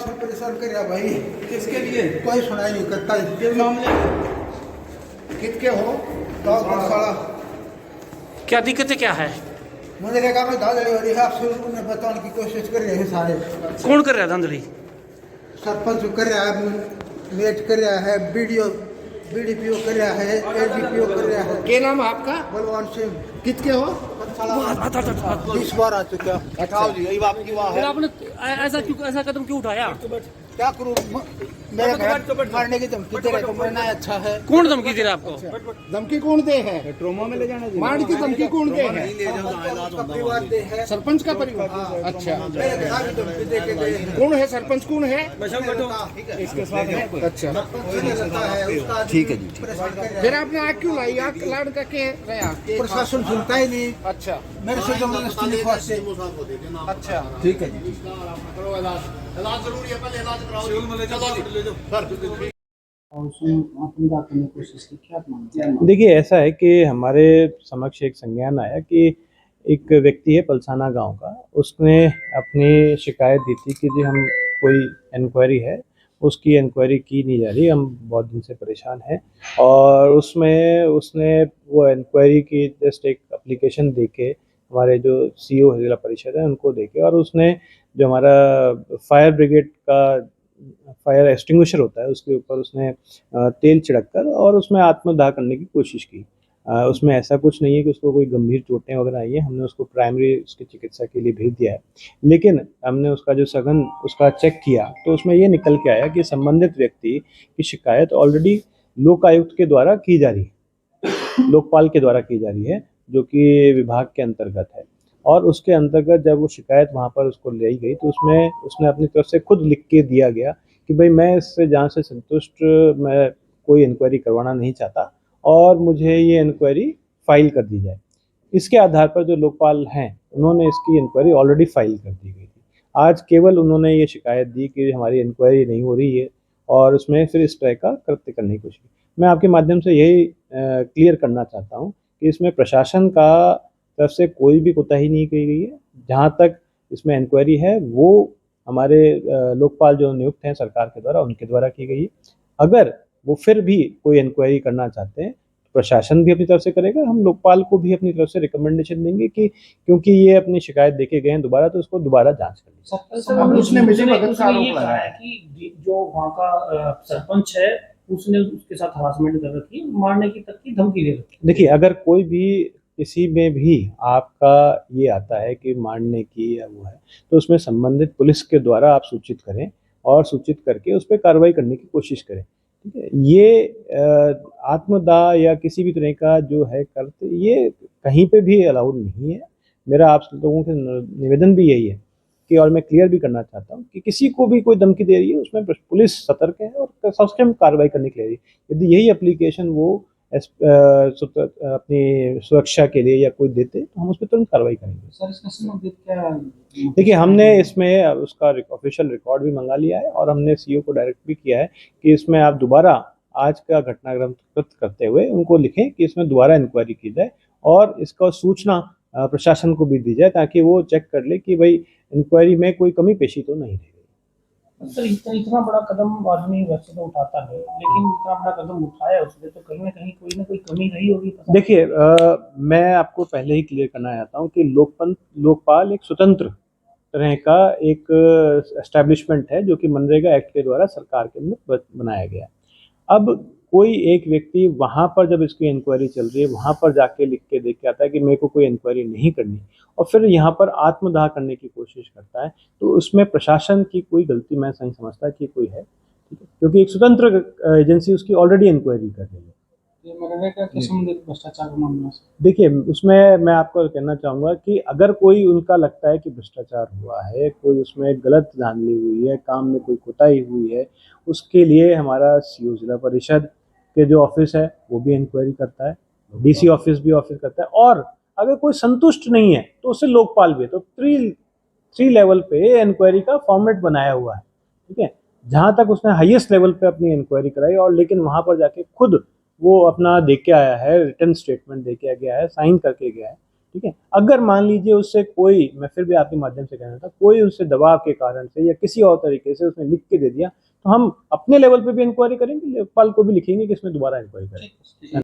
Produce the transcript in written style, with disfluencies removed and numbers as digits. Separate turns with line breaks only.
से परेशान कर रहा भाई।
किसके लिए?
कोई सुनाई नहीं करता।
किस मामले में?
कितके हो तो साला
क्या दिक्कतें क्या है?
मुझे लगा मैं दादड़ी हो रही है, आपसे उन्हें बताने की कोशिश कर रहे हैं सारे।
कौन कर रहा है धांधली?
सरपंच कर रहा है, मेट कर रहा है, बीडीपीओ कर रहा है, एडीपीओ कर रहा है।
क्या नाम है आपका?
बलवान सिंह।
कितके हो?
20 बार आ चुका।
हटाओ जी, यही बात की बात
फिर
है।
आपने ऐसा कदम क्यों उठाया?
क्या करूँ, मेरे घर मारने की धमकी दे रहे तो मैं ना अच्छा है।
कौन धमकी दे रहा है आपको?
धमकी कौन दे है? ट्रोमा में ले जाना मारने की धमकी कौन दे है?
परिवार दे है।
सरपंच का परिवार। अच्छा,
मेरे घर की धमकी दे के गए हैं।
कौन है सरपंच? कौन है?
इसके साथ है।
अच्छा,
ठीक
है जी। फिर आपने आग क्यों लाई? आग लाड़ करके गया?
प्रशासन सुनता ही नहीं।
अच्छा,
मेरे से जबरदस्ती लिखवाते।
अच्छा,
ठीक है जी।
इलाज जरूरी है, पहले इलाज कराओ। चलो ले जाओ।
देखिए, ऐसा है कि हमारे समक्ष एक संज्ञान आया कि एक व्यक्ति है पलसाना गांव का, उसने अपनी शिकायत दी थी कि जी हम कोई इंक्वायरी है, उसकी इंक्वायरी की नहीं जा रही, हम बहुत दिन से परेशान हैं। और उसमें उसने वो इंक्वायरी की जस्ट एक एप्लीकेशन दे के हमारे जो सीईओ जिला परिषद है उनको दे के, और उसने जो हमारा फायर ब्रिगेड का फायर एक्सटिंग्विशर होता है उसके ऊपर उसने तेल छिड़क कर और उसमें आत्मदाह करने की कोशिश की। उसमें ऐसा कुछ नहीं है कि उसको कोई गंभीर चोटें वगैरह आई हैं, हमने उसको प्राइमरी उसकी चिकित्सा के लिए भेज दिया है। लेकिन हमने उसका जो सघन उसका चेक किया तो उसमें ये निकल के आया कि संबंधित व्यक्ति की शिकायत ऑलरेडी लोकायुक्त के द्वारा की जा रही है, लोकपाल के द्वारा की जा रही है, जो कि विभाग के अंतर्गत है। और उसके अंतर्गत जब वो शिकायत वहाँ पर उसको लाई गई तो उसमें उसने अपनी तरफ से खुद लिख के दिया गया कि भाई मैं इससे जांच से संतुष्ट, मैं कोई इंक्वायरी करवाना नहीं चाहता और मुझे ये इंक्वायरी फाइल कर दी जाए। इसके आधार पर जो लोकपाल हैं उन्होंने इसकी इंक्वायरी ऑलरेडी फाइल कर दी गई थी। आज केवल उन्होंने ये शिकायत दी कि हमारी इंक्वायरी नहीं हो रही है और उसमें फिर इस तरह का कृत्य करने की कोशिश की। मैं आपके माध्यम से यही क्लियर करना चाहता हूँ कि इसमें प्रशासन का तरफ से कोई भी कोताही नहीं की गई है। जहाँ तक इसमें इंक्वायरी है वो हमारे लोकपाल जो नियुक्त हैं सरकार के द्वारा उनके द्वारा की गई है। अगर वो फिर भी कोई इंक्वायरी करना चाहते हैं तो प्रशासन भी अपनी तरफ से करेगा, हम लोकपाल को भी अपनी तरफ से रिकमेंडेशन देंगे कि क्योंकि ये अपनी शिकायत देके गए हैं दोबारा, तो उसको दोबारा जांच कर लीजिए।
उसने मुझे भगत का आरोप
ये कहा
लगाया
है कि जो वहाँ का सरपंच है उसने उसके साथ हरासमेंट कर रखी है, मारने की तक की धमकी दे रखी है।
देखिए, अगर कोई भी किसी में भी आपका ये आता है कि मारने की या वो है, तो उसमें संबंधित पुलिस के द्वारा आप सूचित करें और सूचित करके उस पर कार्रवाई करने की कोशिश करें। ठीक है, ये आत्मदाह या किसी भी तरह का जो है करते ये कहीं पे भी अलाउड नहीं है। मेरा आप लोगों से निवेदन भी यही है कि, और मैं क्लियर भी करना चाहता हूँ कि किसी को भी कोई धमकी दे रही है उसमें पुलिस सतर्क है और सक्षम कार्रवाई करने के लिए। यदि यही एप्लीकेशन वो अपनी सुरक्षा के लिए या कोई देते तो हम उस पर तुरंत कार्रवाई करेंगे।
सर इसका संबंधित क्या?
देखिए, हमने इसमें उसका ऑफिशियल रिकॉर्ड भी मंगा लिया है और हमने सीईओ को डायरेक्ट भी किया है कि इसमें आप दोबारा आज का घटनाक्रम करते हुए उनको लिखें कि इसमें दोबारा इंक्वायरी की जाए और इसका सूचना प्रशासन को भी दी जाए ताकि वो चेक कर ले कि भाई इंक्वायरी में कोई कमी पेशी तो नहीं रही।
सर इतना बड़ा कदम आदमी वैसे तो उठाता है, लेकिन इतना बड़ा कदम उठाया उसने तो कहीं ना कोई कमी रही होगी।
देखिए, मैं आपको पहले ही क्लियर करना चाहता हूँ कि लोकपाल एक स्वतंत्र तरह का एक एस्टैब्लिशमेंट है जो कि मनरेगा एक्ट के द्वारा सरकार के अंदर बनाया गया। अब कोई एक व्यक्ति वहाँ पर जब इसकी इंक्वायरी चल रही है वहाँ पर जाके लिख के देख के आता है कि मेरे को कोई इंक्वायरी नहीं करनी और फिर यहाँ पर आत्मदाह करने की कोशिश करता है, तो उसमें प्रशासन की कोई गलती मैं नहीं समझता कि कोई है। ठीक है, क्योंकि एक स्वतंत्र एजेंसी उसकी ऑलरेडी इंक्वायरी कर रही है।
ये मनरेगा के संबंधित भ्रष्टाचार का मामला।
देखिए, उसमें मैं आपको कहना चाहूँगा कि अगर कोई उनका लगता है कि भ्रष्टाचार हुआ है, कोई उसमें गलत धांधली हुई है, काम में कोई कोताही हुई है, उसके लिए हमारा सीईओ जिला परिषद के जो ऑफिस है वो भी इंक्वायरी करता है, डीसी ऑफिस भी ऑफिस करता है, और अगर कोई संतुष्ट नहीं है तो उससे लोकपाल भी। तो थ्री लेवल पे इंक्वायरी का फॉर्मेट बनाया हुआ है। ठीक है, जहाँ तक उसने हाईएस्ट लेवल पे अपनी इंक्वायरी कराई और लेकिन वहाँ पर जाके खुद वो अपना दे के आया है, रिटर्न स्टेटमेंट दे के गया है, साइन करके गया है, ठीक है। अगर मान लीजिए उससे कोई, मैं फिर भी आपके माध्यम से कहना था, कोई उससे दबाव के कारण से या किसी और तरीके से उसने लिख के दे दिया, तो हम अपने लेवल पे भी इंक्वायरी करेंगे, लेखपाल को भी लिखेंगे कि इसमें दोबारा इंक्वायरी करें।